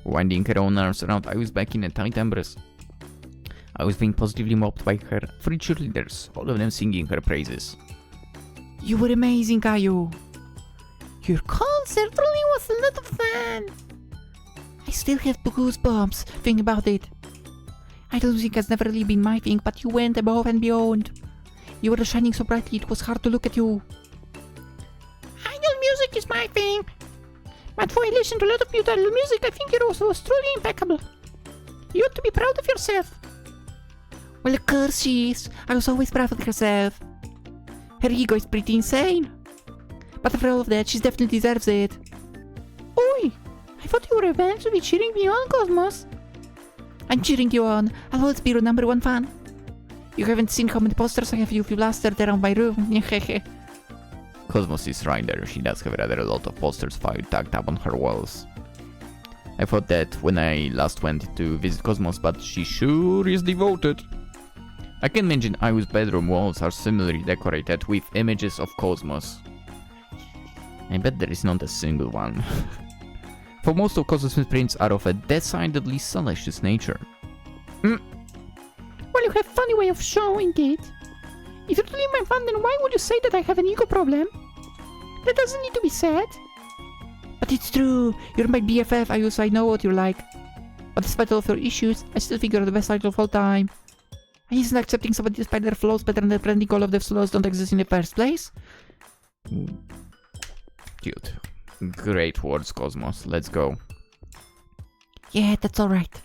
winding her own arms around Ayu's back in a tight embrace. I was being positively mobbed by her 3 cheerleaders, all of them singing her praises.
You were amazing, Ayu. Your concert really was a lot of fun. I still have goosebumps thinking about it. Idol music has never really been my thing, but you went above and beyond. You were shining so brightly it was hard to look at you. Idol music is my thing. But for I listen to a lot of idol music, I think yours was truly impeccable. You ought to be proud of yourself. Well, of course she is. I was always proud of herself. Her ego is pretty insane. But for all of that, she definitely deserves it. Oi! I thought you were eventually cheering me on, Cosmos. I'm cheering you on. I'll always be your #1 fan. You haven't seen how many posters I have you plastered around my room.
Cosmos is right there, she does have rather a lot of posters tagged up on her walls. I thought that when I last went to visit Cosmos, but she sure is devoted. I can imagine Ayu's bedroom walls are similarly decorated with images of Cosmos. I bet there is not a single one. For most of Cosmos' prints are of a decidedly salacious nature.
Well, you have a funny way of showing it. If you're really my fan, then why would you say that I have an ego problem? That doesn't need to be said. But it's true. You're my BFF, Ayu, so I know what you're like. But despite all of your issues, I still think you're the best idol of all time. And isn't accepting somebody despite their flaws better than pretending all of their flaws don't exist in the first place?
Cute. Great words, Cosmos. Let's go.
Yeah, that's alright.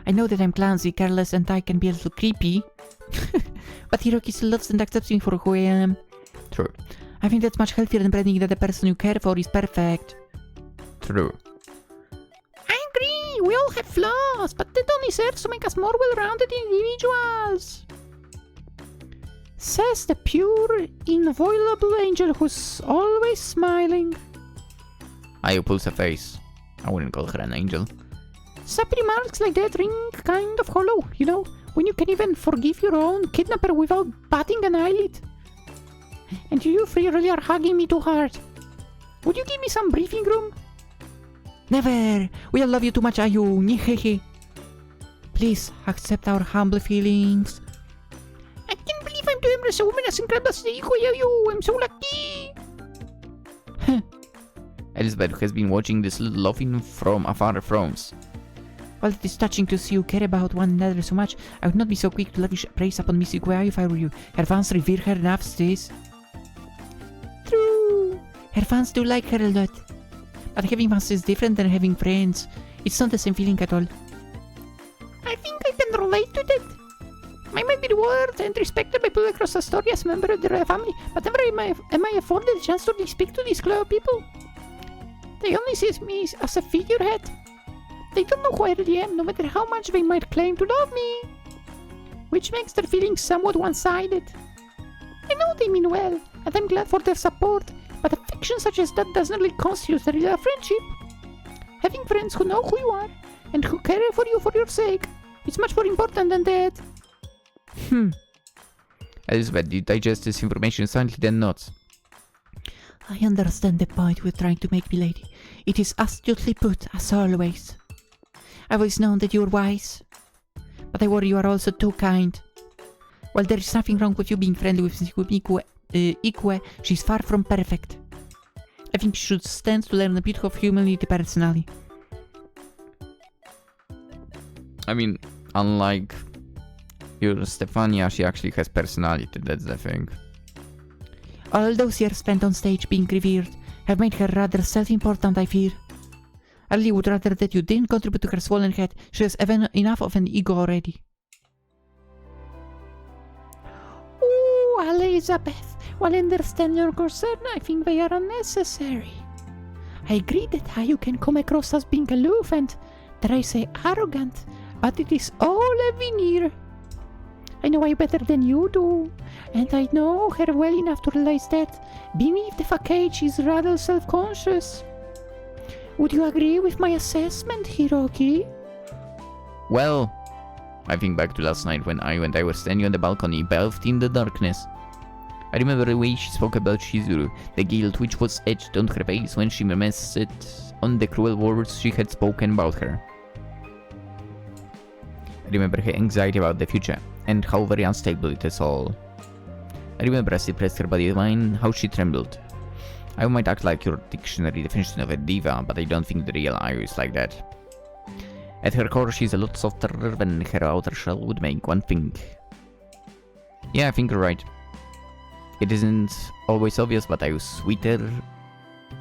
I know that I'm clumsy, careless, and I can be a little creepy. But Hiroki still loves and accepts me for who I am.
True.
I think that's much healthier than pretending that the person you care for is perfect.
True.
I agree, we all have flaws, but that only serves to make us more well-rounded individuals. Says the pure, inviolable angel who's always smiling.
Ayu pulls a face. I wouldn't call her an angel.
Some remarks like that ring kind of hollow, you know, when you can even forgive your own kidnapper without batting an eyelid. And you three really are hugging me too hard. Would you give me some breathing room? Never! We all love you too much, Ayu. Please accept our humble feelings. I can't believe I'm to embrace a woman as incredible as Ayu. I'm so lucky.
Elizabeth has been watching this little loving from afar frowns.
While it is touching to see you care about one another so much, I would not be so quick to lavish praise upon Miss Ayu if I were you. Her fans revere her enough, sis. True. Her fans do like her a lot. But having fans is different than having friends. It's not the same feeling at all. I think I can relate to that. I might be rewarded and respected by people across Astoria as a member of their family, but never am I afforded the chance to really speak to these clever people. They only see me as a figurehead. They don't know who I really am, no matter how much they might claim to love me. Which makes their feelings somewhat one-sided. I know they mean well, and I'm glad for their support, But affection such as that doesn't really constitute a real friendship. Having friends who know who you are and who care for you for your sake, it's much more important than that.
Elizabeth, you digest this information silently then nods.
I understand the point we're trying to make, milady. It is astutely put, as always. I've always known that you're wise. But I worry you are also too kind. While there is nothing wrong with you being friendly with Ikue, she's far from perfect. I think she should stand to learn a bit of humility personally.
I mean, unlike your Stefania, she actually has personality, that's the thing.
All those years spent on stage being revered have made her rather self-important, I fear. I really would rather that you didn't contribute to her swollen head. She has even enough of an ego already. Oh, Elizabeth, while I understand your concern, I think they are unnecessary. I agree that you can come across as being aloof and, dare I say, arrogant, but it is all a veneer. I know her better than you do, and I know her well enough to realize that, beneath the facade, she's rather self-conscious. Would you agree with my assessment, Hiroki?
Well, I think back to last night when I were standing on the balcony, bathed in the darkness. I remember the way she spoke about Shizuru, the guilt which was etched on her face when she reminisced on the cruel words she had spoken about her. I remember her anxiety about the future, and how very unstable it is all. I remember as she pressed her body to mine, how she trembled. I might act like your dictionary definition of a diva, but I don't think the real Ayu is like that. At her core, she's a lot softer than her outer shell would make one think. Yeah, I think you're right. It isn't always obvious, but Ayu's sweeter,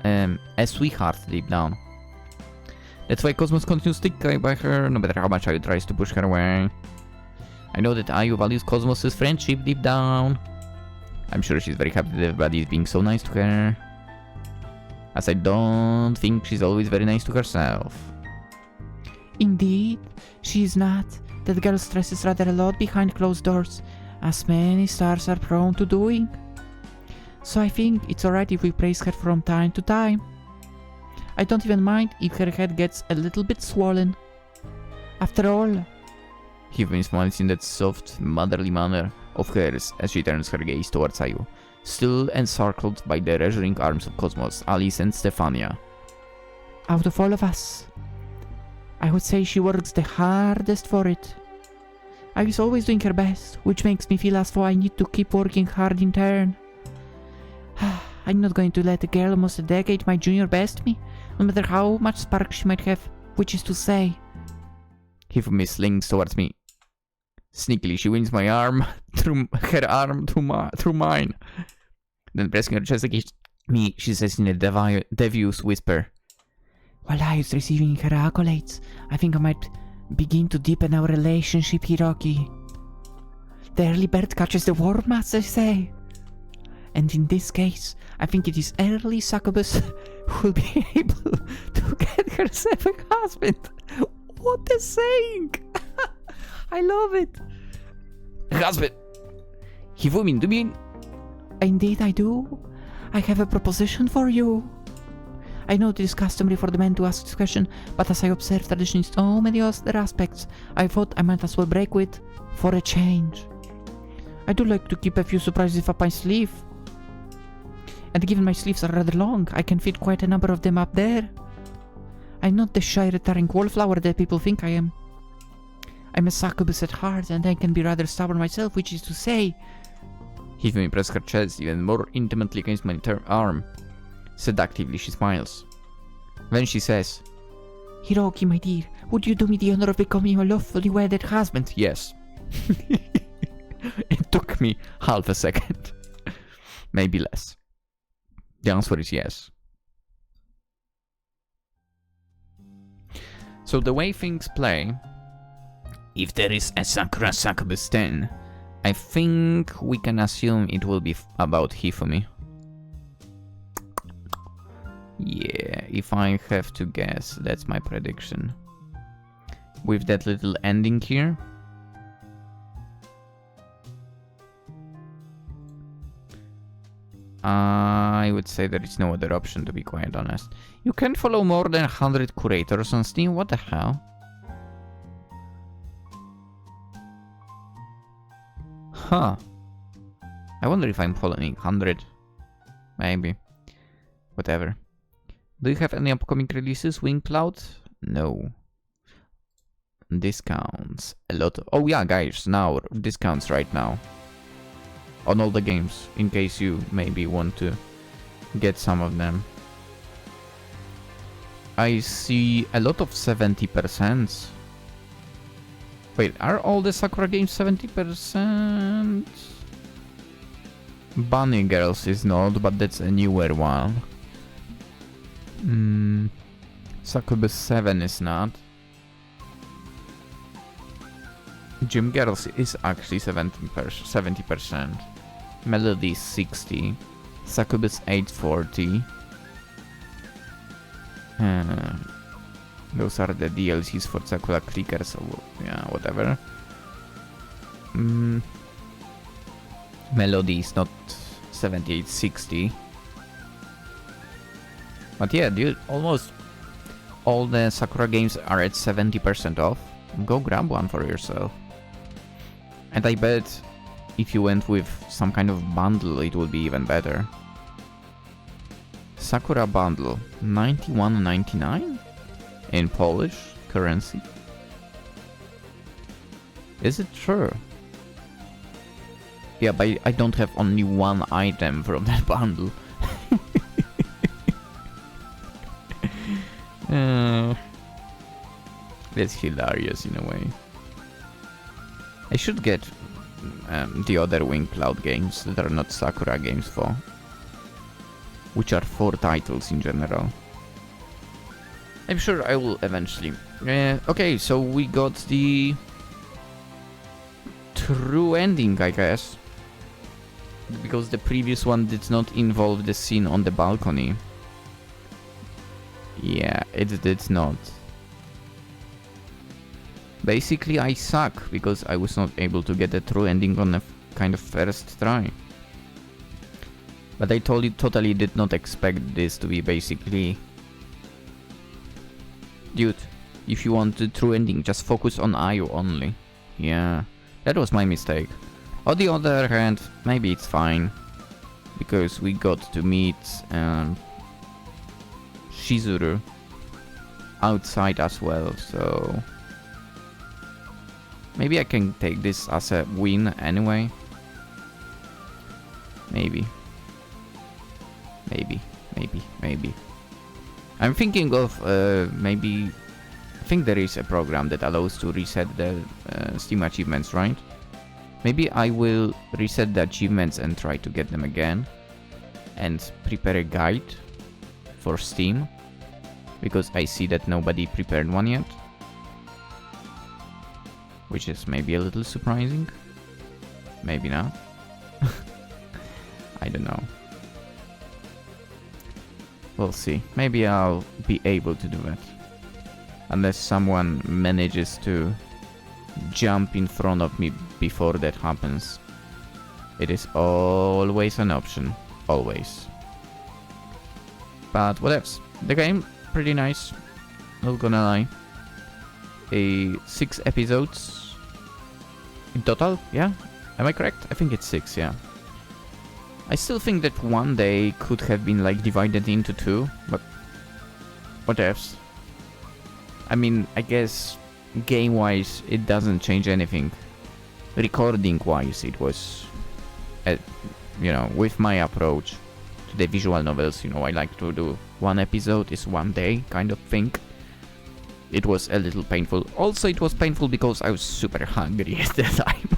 a sweetheart deep down. That's why Cosmos continues to stick by her, no matter how much Ayu tries to push her away. I know that Ayu values Cosmos' friendship deep down. I'm sure she's very happy that everybody is being so nice to her. As I don't think she's always very nice to herself.
Indeed, she is not. That girl stresses rather a lot behind closed doors, as many stars are prone to doing. So I think it's alright if we praise her from time to time. I don't even mind if her head gets a little bit swollen. After all,
Hifumi smiles in that soft, motherly manner of hers as she turns her gaze towards Ayu, still encircled by the reassuring arms of Cosmos, Alice and Stefania.
out of all of us, I would say she works the hardest for it. Ayu's always doing her best, which makes me feel as though I need to keep working hard in turn. I'm not going to let a girl almost a decade my junior best me, no matter how much spark she might have, which is to say...
Hifumi slings towards me. Sneakily, she wins my arm, through mine. Then pressing her chest against me, she says in a devious whisper,
While Ayu's receiving her accolades, I think I might begin to deepen our relationship, Hiroki. The early bird catches the worm, as they say. And in this case, I think it is early Succubus who will be able to get herself a husband. What a saying! I love it.
Husband! Hifumi, do you mean?
Indeed I do. I have a proposition for you. I know it is customary for the men to ask this question, but as I observe tradition in so many other aspects, I thought I might as well break with for a change. I do like to keep a few surprises up my sleeve. And given my sleeves are rather long, I can fit quite a number of them up there. I'm not the shy retiring wallflower that people think I am. I'm a succubus at heart, and I can be rather stubborn myself, which is to say...
Hifumi presses her chest even more intimately against my arm. Seductively, she smiles. Then she says,
Hiroki, my dear, would you do me the honor of becoming my lawfully wedded husband?
Yes. It took me half a second. Maybe less. The answer is yes. So the way things play, if there is a Sakura Succubus 10, I think we can assume it will be about Hifumi. Yeah, if I have to guess, that's my prediction. With that little ending here. I would say there is no other option, to be quite honest. You can follow more than 100 curators on Steam? What the hell? Huh. I wonder if I'm following 100. Maybe. Whatever. Do you have any upcoming releases? Wing Cloud? No. Discounts. A lot of... Oh yeah, guys, now. Discounts right now. On all the games. In case you maybe want to get some of them. I see a lot of 70%. Wait, are all the Sakura games 70%? Bunny Girls is not, but that's a newer one. Succubus 7 is not. Gym Girls is actually 70%. Melody 60. Succubus 840. Those are the DLCs for Sakura Clickers, so yeah, whatever. Melody is not 7860. But yeah, dude, almost all the Sakura games are at 70% off. Go grab one for yourself. And I bet if you went with some kind of bundle, it would be even better. Sakura bundle, 91.99 in Polish currency. Is it true? Yeah, but I don't have only one item from that bundle. That's hilarious in a way. I should get the other Wing Cloud games that are not Sakura games for. Which are 4 titles in general. I'm sure I will eventually. Okay, so we got the true ending, I guess. Because the previous one did not involve the scene on the balcony. Yeah, it did not. Basically, I suck because I was not able to get a true ending on a kind of first try. But I totally did not expect this to be basically... Dude, if you want the true ending, just focus on Ayu only. Yeah, that was my mistake. On the other hand, maybe it's fine. Because we got to meet Shizuru outside as well, so... Maybe I can take this as a win anyway. Maybe. I'm thinking of maybe... I think there is a program that allows to reset the Steam achievements, right? Maybe I will reset the achievements and try to get them again. And prepare a guide for Steam. Because I see that nobody prepared one yet. Which is maybe a little surprising. Maybe not. I don't know. We'll see. Maybe I'll be able to do that. Unless someone manages to jump in front of me before that happens. It is always an option. Always. But what else? The game, pretty nice. Not gonna lie. 6 episodes in total, yeah? Am I correct? I think it's 6, yeah. I still think that one day could have been like divided into 2, but what else? I mean, I guess game-wise it doesn't change anything. Recording-wise it was, you know, with my approach to the visual novels, you know, I like to do 1 episode is 1 day kind of thing. It was a little painful. Also, it was painful because I was super hungry at the time.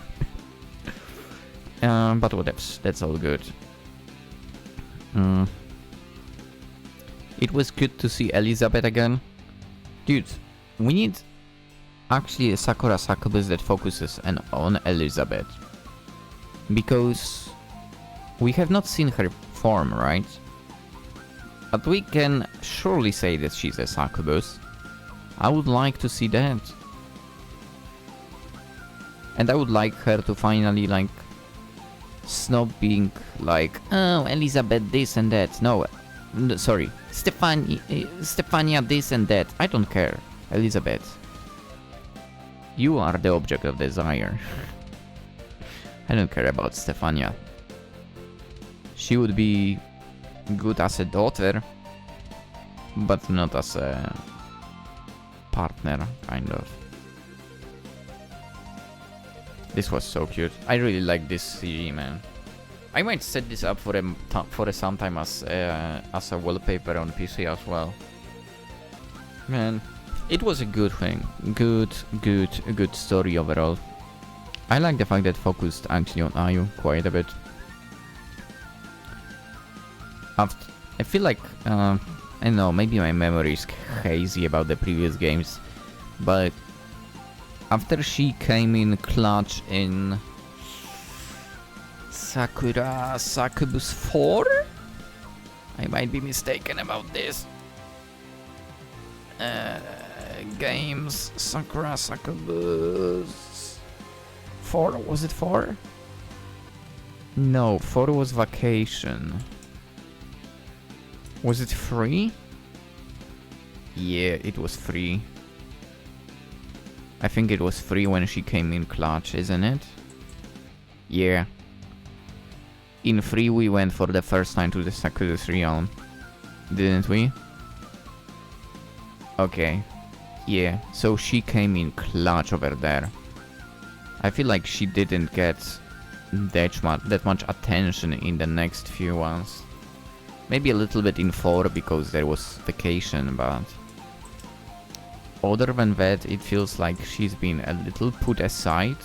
But whatever, that's all good. It was good to see Elizabeth again. Dude, we need actually a Sakura Succubus that focuses on Elizabeth. Because we have not seen her form, right? But we can surely say that she's a Succubus. I would like to see that. And I would like her to finally, like, Snob being like, oh, Elizabeth this and that. No, sorry, Stefania this and that. I don't care, Elizabeth. You are the object of desire. I don't care about Stefania. She would be good as a daughter, but not as a partner, kind of. This was so cute. I really like this CG, man. I might set this up for a sometime as a wallpaper on PC as well. Man, it was a good thing. Good story overall. I like the fact that focused actually on Ayu quite a bit. I feel like, I don't know, maybe my memory is hazy about the previous games, but after she came in clutch in Sakura Succubus 4? I might be mistaken about this. Games, Sakura Succubus 4, was it 4? No, 4 was Vacation. Was it 3? Yeah, it was 3. I think it was 3 when she came in clutch, isn't it? Yeah. In 3 we went for the first time to the Sakuda's realm, didn't we? Okay. Yeah, so she came in clutch over there. I feel like she didn't get that much attention in the next few ones. Maybe a little bit in 4 because there was Vacation, but other than that, it feels like she's been a little put aside.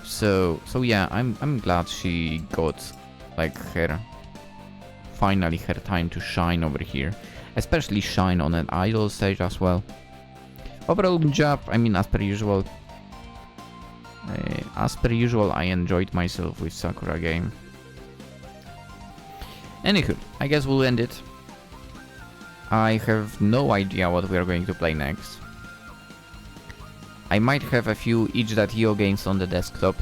So yeah, I'm glad she got like finally her time to shine over here, especially shine on an idol stage as well. Overall good job. I mean, as per usual, I enjoyed myself with Sakura game. Anywho, I guess we'll end it. I have no idea what we are going to play next. I might have a few itch.io games on the desktop,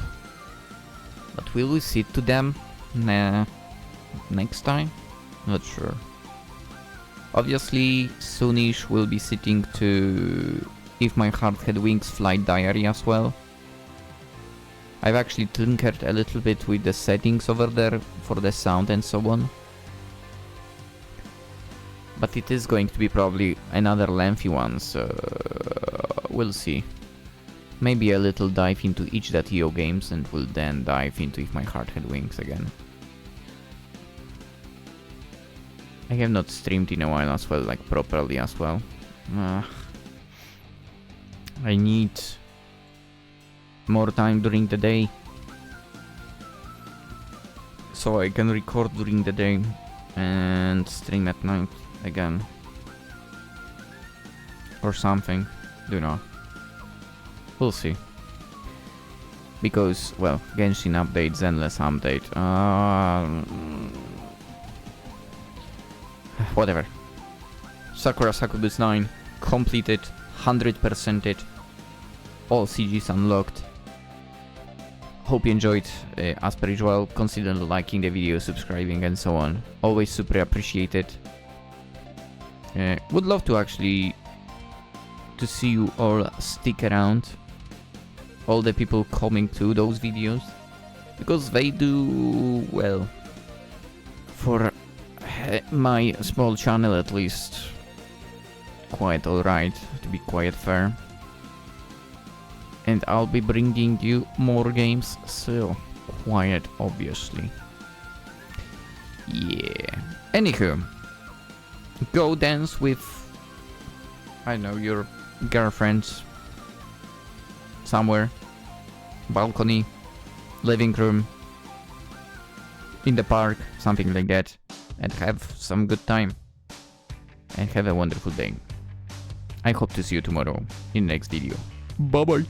but will we sit to them next time? Not sure. Obviously, soonish we'll be sitting to If My Heart Had Wings Flight Diary as well. I've actually tinkered a little bit with the settings over there for the sound and so on. But it is going to be probably another lengthy one, so we'll see. Maybe a little dive into itch.io games and we'll then dive into If My Heart Had Wings again. I have not streamed in a while as well, like properly as well. I need more time during the day, so I can record during the day and stream at night again. Or something, don't know. We'll see. Because, well, Genshin update, Zenless update. Whatever. Sakura Succubus 9 completed, 100% it. All CGs unlocked. Hope you enjoyed. As per usual, consider liking the video, subscribing and so on. Always super appreciated. Would love to actually to see you all stick around. All the people coming to those videos, because they do well for my small channel, at least quite alright, to be quite fair. And I'll be bringing you more games, so quiet, obviously. Yeah. Anywho, go dance with, I don't know, your girlfriends somewhere, balcony, living room, in the park, something like that, and have some good time and have a wonderful day. I hope to see you tomorrow in the next video. Bye bye.